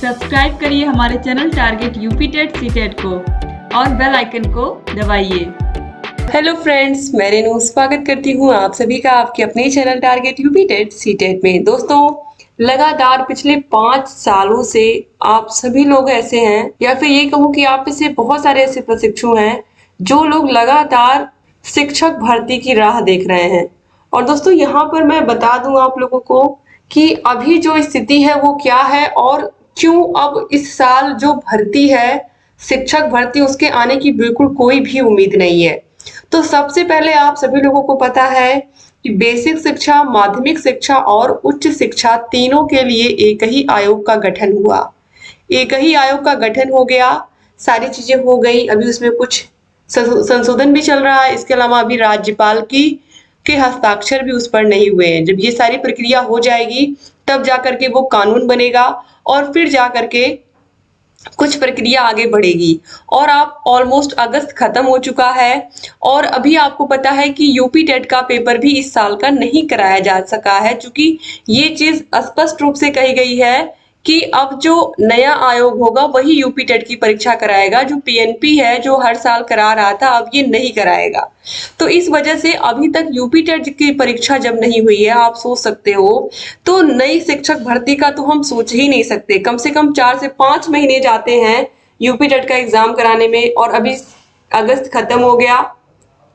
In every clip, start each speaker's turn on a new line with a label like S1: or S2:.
S1: Subscribe करिए हमारे channel target UP TET CTET को और बेल आइकन को दबाइए।
S2: हेलो फ्रेंड्स, मैं रेनू स्वागत करती हूँ आप सभी का आपके अपने channel target UP TET CTET में। दोस्तों, लगातार पिछले 5 सालों से आप सभी लोग ऐसे हैं, या फिर ये कहूँ कि आप में से बहुत सारे ऐसे प्रशिक्षु हैं जो लोग लगातार शिक्षक भर्ती की राह देख रहे हैं। और दोस्तों, यहाँ पर मैं बता दूं आप लोगों को कि अभी जो स्थिति है वो क्या है और क्यों अब इस साल जो भर्ती है, शिक्षक भर्ती, उसके आने की बिल्कुल कोई भी उम्मीद नहीं है। तो सबसे पहले आप सभी लोगों को पता है कि बेसिक शिक्षा, माध्यमिक शिक्षा और उच्च शिक्षा तीनों के लिए एक ही आयोग का गठन हुआ। एक ही आयोग का गठन हो गया, सारी चीजें हो गई। अभी उसमें कुछ संशोधन भी चल रहा है। इसके अलावा अभी राज्यपाल की के हस्ताक्षर भी उस पर नहीं हुए हैं। जब ये सारी प्रक्रिया हो जाएगी तब जाकर के वो कानून बनेगा और फिर जाकर के कुछ प्रक्रिया आगे बढ़ेगी। और आप ऑलमोस्ट अगस्त खत्म हो चुका है और अभी आपको पता है कि यूपी टेट का पेपर भी इस साल का नहीं कराया जा सका है, क्योंकि ये चीज स्पष्ट रूप से कही गई है कि अब जो नया आयोग होगा वही यूपी टेट की परीक्षा कराएगा। जो पीएनपी है, जो हर साल करा रहा था, अब ये नहीं कराएगा। तो इस वजह से अभी तक यूपी टेट की परीक्षा जब नहीं हुई है, आप सोच सकते हो, तो नई शिक्षक भर्ती का तो हम सोच ही नहीं सकते। कम से कम 4 से 5 महीने जाते हैं यूपी टेट का एग्जाम कराने में, और अभी अगस्त खत्म हो गया।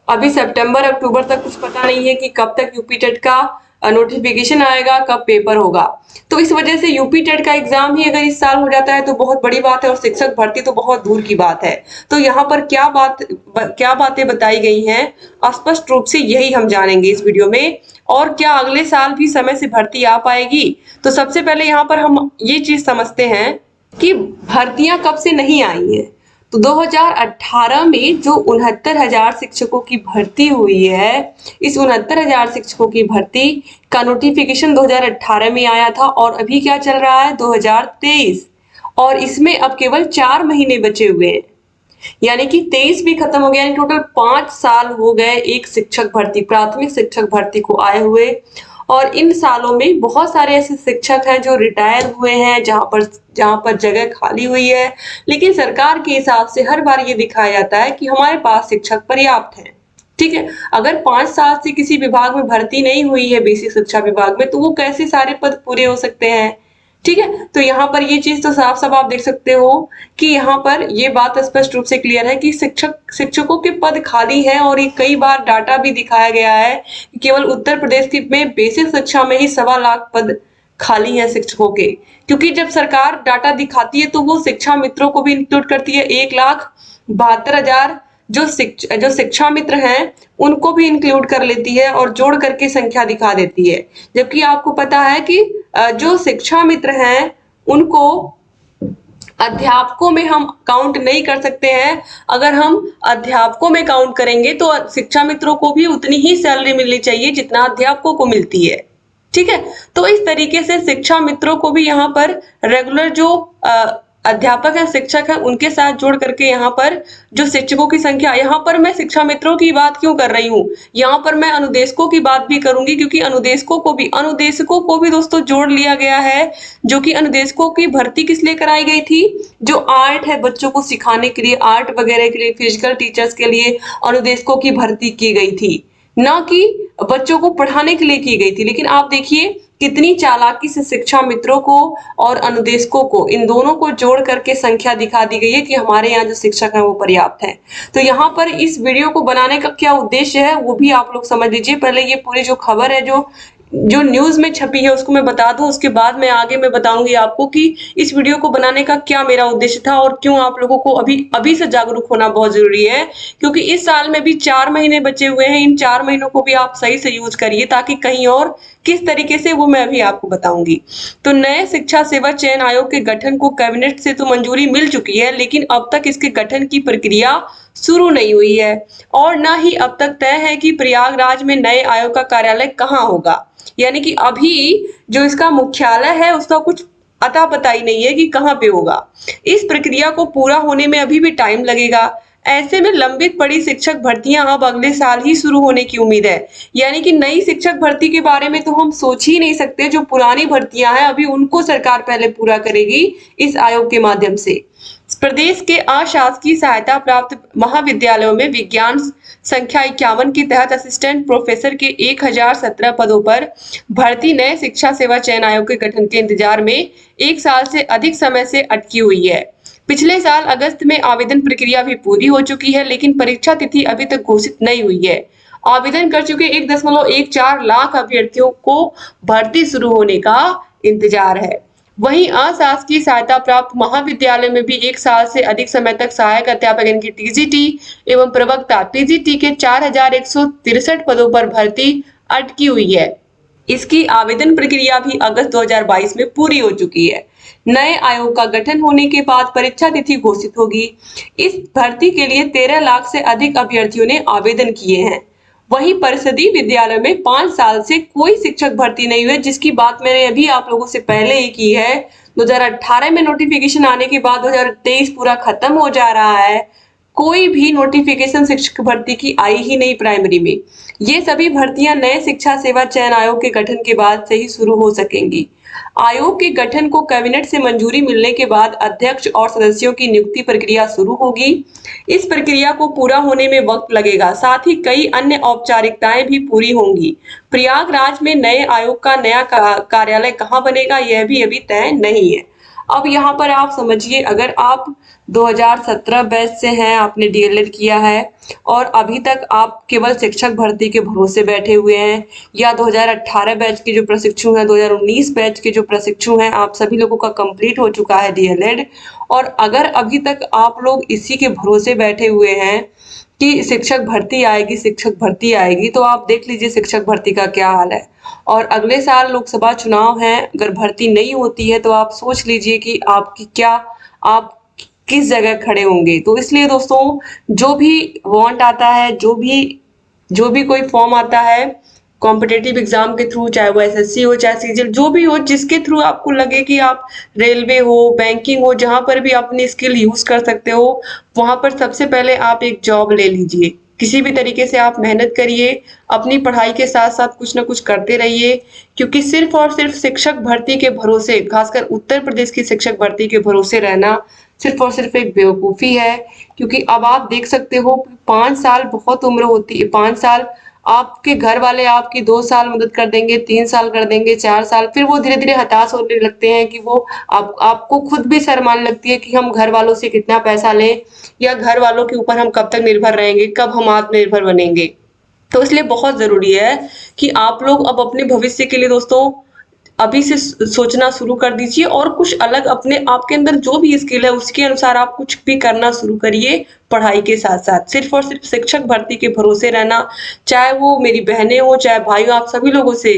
S2: अभी सितंबर अक्टूबर तक कुछ पता नहीं है कि कब तक यूपी टेट का नोटिफिकेशन आएगा, कब पेपर होगा। तो इस वजह से यूपी टेट का एग्जाम ही अगर इस साल हो जाता है तो बहुत बड़ी बात है, और शिक्षक भर्ती तो बहुत दूर की बात है। तो यहाँ पर क्या बातें बताई गई हैं, स्पष्ट रूप से यही हम जानेंगे इस वीडियो में। और क्या अगले साल भी समय से भर्ती आ पाएगी? तो सबसे पहले यहाँ पर हम ये चीज समझते हैं कि भर्तियां कब से नहीं आई है। तो 2018 में जो 69,000 शिक्षकों की भर्ती हुई है, इस 69,000 शिक्षकों की भर्ती का नोटिफिकेशन 2018 में आया था, और अभी क्या चल रहा है, 2023, और इसमें अब केवल 4 महीने बचे हुए हैं। यानी कि 23 भी खत्म हो गया, यानी टोटल 5 साल हो गए एक शिक्षक भर्ती, प्राथमिक शिक्षक भर्ती को आए हुए। और इन सालों में बहुत सारे ऐसे शिक्षक हैं जो रिटायर हुए हैं, जहां पर जगह खाली हुई है। लेकिन सरकार के हिसाब से हर बार ये दिखाया जाता है कि हमारे पास शिक्षक पर्याप्त हैं। ठीक है, अगर 5 साल से किसी विभाग में भर्ती नहीं हुई है, बेसिक शिक्षा विभाग में, तो वो कैसे सारे पद पूरे हो सकते हैं? ठीक है, तो यहाँ पर ये चीज तो साफ साफ आप देख सकते हो कि यहाँ पर ये बात स्पष्ट रूप से क्लियर है कि शिक्षकों के पद खाली हैं। और ये कई बार डाटा भी दिखाया गया है कि केवल उत्तर प्रदेश में बेसिक शिक्षा में ही 1.25 लाख पद खाली हैं शिक्षकों के। क्योंकि जब सरकार डाटा दिखाती है तो वो शिक्षा मित्रों को भी इंक्लूड करती है। 1,72,000 जो शिक्षा मित्र हैं उनको भी इंक्लूड कर लेती है और जोड़ करके संख्या दिखा देती है। जबकि आपको पता है कि जो शिक्षा मित्र हैं उनको अध्यापकों में हम काउंट नहीं कर सकते हैं। अगर हम अध्यापकों में काउंट करेंगे तो शिक्षा मित्रों को भी उतनी ही सैलरी मिलनी चाहिए जितना अध्यापकों को मिलती है। ठीक है, तो इस तरीके से शिक्षा मित्रों को भी यहाँ पर रेगुलर जो अध्यापक है, शिक्षक है, उनके साथ जोड़ करके यहाँ पर जो शिक्षकों की संख्या, यहाँ पर मैं शिक्षा मित्रों की बात क्यों कर रही हूँ, यहाँ पर मैं अनुदेशकों की बात भी करूंगी, क्योंकि अनुदेशकों को भी दोस्तों जोड़ लिया गया है। जो कि अनुदेशकों की भर्ती किस लिए कराई गई थी? जो आर्ट है, बच्चों को सिखाने के लिए, आर्ट वगैरह के लिए, फिजिकल टीचर्स के लिए अनुदेशकों की भर्ती की गई थी, ना कि बच्चों को पढ़ाने के लिए की गई थी। लेकिन आप देखिए कितनी चालाकी से शिक्षा मित्रों को और अनुदेशकों को, इन दोनों को जोड़ करके संख्या दिखा दी गई है कि हमारे यहाँ जो शिक्षक हैं वो पर्याप्त है। तो यहाँ पर इस वीडियो को बनाने का क्या उद्देश्य है वो भी आप लोग समझ लीजिए। पहले ये पूरी जो खबर है, जो न्यूज में छपी है, उसको मैं बता दूं, उसके बाद मैं आगे मैं बताऊंगी आपको कि इस वीडियो को बनाने का क्या मेरा उद्देश्य था और क्यों आप लोगों को अभी से जागरूक होना बहुत जरूरी है। क्योंकि इस साल में भी 4 महीने बचे हुए हैं, इन 4 महीनों को भी आप सही से यूज करिए, ताकि कहीं और किस तरीके से वो मैं अभी आपको बताऊंगी। तो नए शिक्षा सेवा चयन आयोग के गठन को कैबिनेट से तो मंजूरी मिल चुकी है, लेकिन अब तक इसके गठन की प्रक्रिया शुरू नहीं हुई है, और ना ही अब तक तय है कि प्रयागराज में नए आयोग का कार्यालय कहाँ होगा। यानी कि अभी जो इसका मुख्यालय है उसका कुछ अता पता ही नहीं है कि कहाँ पे होगा। इस प्रक्रिया को पूरा होने में अभी भी टाइम लगेगा। ऐसे में लंबित पड़ी शिक्षक भर्तियां अब अगले साल ही शुरू होने की उम्मीद है। यानी कि नई शिक्षक भर्ती के बारे में तो हम सोच ही नहीं सकते, जो पुरानी भर्तियां हैं अभी उनको सरकार पहले पूरा करेगी इस आयोग के माध्यम से। प्रदेश के अशासकीय सहायता प्राप्त महाविद्यालयों में विज्ञान संख्या 51 के तहत असिस्टेंट प्रोफेसर के 1017 पदों पर भर्ती नए शिक्षा सेवा चयन आयोग के गठन के इंतजार में 1 साल से अधिक समय से अटकी हुई है। पिछले साल अगस्त में आवेदन प्रक्रिया भी पूरी हो चुकी है, लेकिन परीक्षा तिथि अभी तक घोषित नहीं हुई है। आवेदन कर चुके 1.14 लाख अभ्यर्थियों को भर्ती शुरू होने का इंतजार है। वहीं अशासकीय सहायता प्राप्त महाविद्यालय में भी 1 साल से अधिक समय तक सहायक अध्यापक यानी कि टीजीटी एवं प्रवक्ता पीजीटी के 4163 पदों पर भर्ती अटकी हुई है। इसकी आवेदन प्रक्रिया भी अगस्त 2022 में पूरी हो चुकी है। नए आयोग का गठन होने के बाद परीक्षा तिथि घोषित होगी। इस भर्ती के लिए 13 लाख से अधिक अभ्यर्थियों ने आवेदन किए हैं। वहीं परिषदीय विद्यालय में 5 साल से कोई शिक्षक भर्ती नहीं हुई, जिसकी बात मैंने अभी आप लोगों से पहले ही की है। 2018 में नोटिफिकेशन आने के बाद 2023 पूरा खत्म हो जा रहा है, कोई भी नोटिफिकेशन शिक्षक भर्ती की आई ही नहीं प्राइमरी में। ये सभी भर्तियां नए शिक्षा सेवा चयन आयोग के गठन के बाद से ही शुरू हो सकेंगी। आयोग के गठन को कैबिनेट से मंजूरी मिलने के बाद अध्यक्ष और सदस्यों की नियुक्ति प्रक्रिया शुरू होगी। इस प्रक्रिया को पूरा होने में वक्त लगेगा, साथ ही कई अन्य औपचारिकताएं भी पूरी होंगी। प्रयागराज में नए आयोग का नया कार्यालय कहाँ बनेगा, यह भी अभी तय नहीं है। अब यहाँ पर आप समझिए, अगर आप 2017 बैच से हैं, आपने डीएलएड किया है और अभी तक आप केवल शिक्षक भर्ती के भरोसे बैठे हुए हैं, या 2018 बैच के जो प्रशिक्षु हैं, 2019 बैच के जो प्रशिक्षु हैं, आप सभी लोगों का कंप्लीट हो चुका है डीएलएड, और अगर अभी तक आप लोग इसी के भरोसे बैठे हुए हैं कि शिक्षक भर्ती आएगी, शिक्षक भर्ती आएगी, तो आप देख लीजिए शिक्षक भर्ती का क्या हाल है। और अगले साल लोकसभा चुनाव है, अगर भर्ती नहीं होती है तो आप सोच लीजिए कि आप किस जगह खड़े होंगे। तो इसलिए दोस्तों, जो भी वांट आता है, जो भी कोई फॉर्म आता है कॉम्पिटेटिव एग्जाम के थ्रू, चाहे वो एसएससी हो चाहे सीजीएल, जो भी हो, जिसके थ्रू आपको लगे कि आप रेलवे हो, बैंकिंग हो, जहां पर भी अपनी स्किल यूज कर सकते हो, वहां पर सबसे पहले आप एक जॉब ले लीजिए। किसी भी तरीके से आप मेहनत करिए, अपनी पढ़ाई के साथ साथ कुछ ना कुछ करते रहिए, क्योंकि सिर्फ और सिर्फ शिक्षक भर्ती के भरोसे, खासकर उत्तर प्रदेश की शिक्षक भर्ती के भरोसे रहना सिर्फ और सिर्फ एक बेवकूफ़ी है। क्योंकि अब आप देख सकते हो 5 साल बहुत उम्र होती है। 5 साल आपके घर वाले आपकी 2 साल मदद कर देंगे, 3 साल कर देंगे, 4 साल, फिर वो धीरे धीरे हताश होने लगते हैं कि वो आपको खुद भी शर्म आने लगती है कि हम घर वालों से कितना पैसा लें, या घर वालों के ऊपर हम कब तक निर्भर रहेंगे, कब हम आत्मनिर्भर बनेंगे। तो इसलिए बहुत जरूरी है कि आप लोग अब अपने भविष्य के लिए दोस्तों अभी से सोचना शुरू कर दीजिए, और कुछ अलग अपने आपके अंदर जो भी स्किल है उसके अनुसार आप कुछ भी करना शुरू करिए पढ़ाई के साथ साथ। सिर्फ और सिर्फ शिक्षक भर्ती के भरोसे रहना, चाहे वो मेरी बहनें हो चाहे भाई हो, आप सभी लोगों से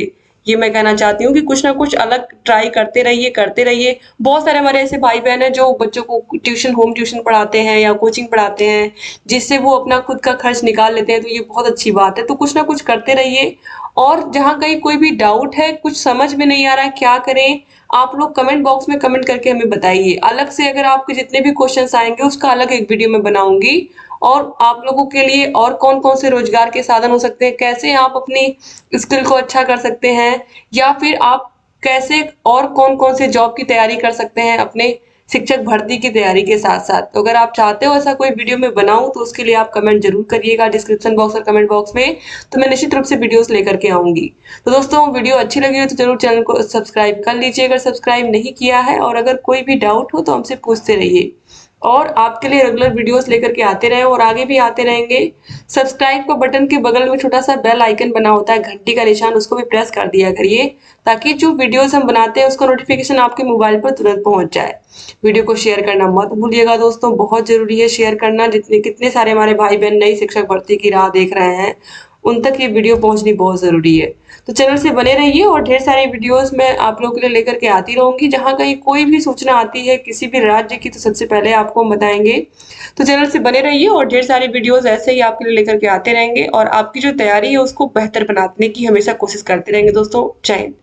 S2: ये मैं कहना चाहती हूँ कि कुछ ना कुछ अलग ट्राई करते रहिए। बहुत सारे हमारे ऐसे भाई बहन हैं जो बच्चों को ट्यूशन, होम ट्यूशन पढ़ाते हैं या कोचिंग पढ़ाते हैं, जिससे वो अपना खुद का खर्च निकाल लेते हैं, तो ये बहुत अच्छी बात है। तो कुछ ना कुछ करते रहिए, और जहाँ कहीं कोई भी डाउट है, कुछ समझ में नहीं आ रहा है, क्या करें, आप लोग कमेंट बॉक्स में कमेंट करके हमें बताइए। अलग से अगर आपके जितने भी क्वेश्चंस आएंगे उसका अलग एक वीडियो में बनाऊंगी, और आप लोगों के लिए और कौन कौन से रोजगार के साधन हो सकते हैं, कैसे आप अपनी स्किल को अच्छा कर सकते हैं, या फिर आप कैसे और कौन कौन से जॉब की तैयारी कर सकते हैं अपने शिक्षक भर्ती की तैयारी के साथ साथ। तो अगर आप चाहते हो ऐसा कोई वीडियो मैं बनाऊं, तो उसके लिए आप कमेंट जरूर करिएगा डिस्क्रिप्शन बॉक्स और कमेंट बॉक्स में, तो मैं निश्चित रूप से वीडियोस लेकर के आऊंगी। तो दोस्तों, वीडियो अच्छी लगी हो तो जरूर चैनल को सब्सक्राइब कर लीजिए अगर सब्सक्राइब नहीं किया है, और अगर कोई भी डाउट हो तो हमसे पूछते रहिए, और आपके लिए रेगुलर वीडियोस लेकर के आते रहे और आगे भी आते रहेंगे। सब्सक्राइब का बटन के बगल में छोटा सा बेल आइकन बना होता है, घंटी का निशान, उसको भी प्रेस कर दिया करिए, ताकि जो वीडियोस हम बनाते हैं उसका नोटिफिकेशन आपके मोबाइल पर तुरंत पहुंच जाए। वीडियो को शेयर करना मत भूलिएगा दोस्तों, बहुत जरूरी है शेयर करना। कितने सारे हमारे भाई बहन नई शिक्षक भर्ती की राह देख रहे हैं, उन तक ये वीडियो पहुंचनी बहुत जरूरी है। तो चैनल से बने रहिए, और ढेर सारी वीडियोस मैं आप लोगों के लिए लेकर के आती रहूंगी। जहां कहीं कोई भी सूचना आती है किसी भी राज्य की, तो सबसे पहले आपको हम बताएंगे। तो चैनल से बने रहिए, और ढेर सारी वीडियोस ऐसे ही आपके लिए लेकर के आते रहेंगे, और आपकी जो तैयारी है उसको बेहतर बनाने की हमेशा कोशिश करते रहेंगे दोस्तों। जय हिंद।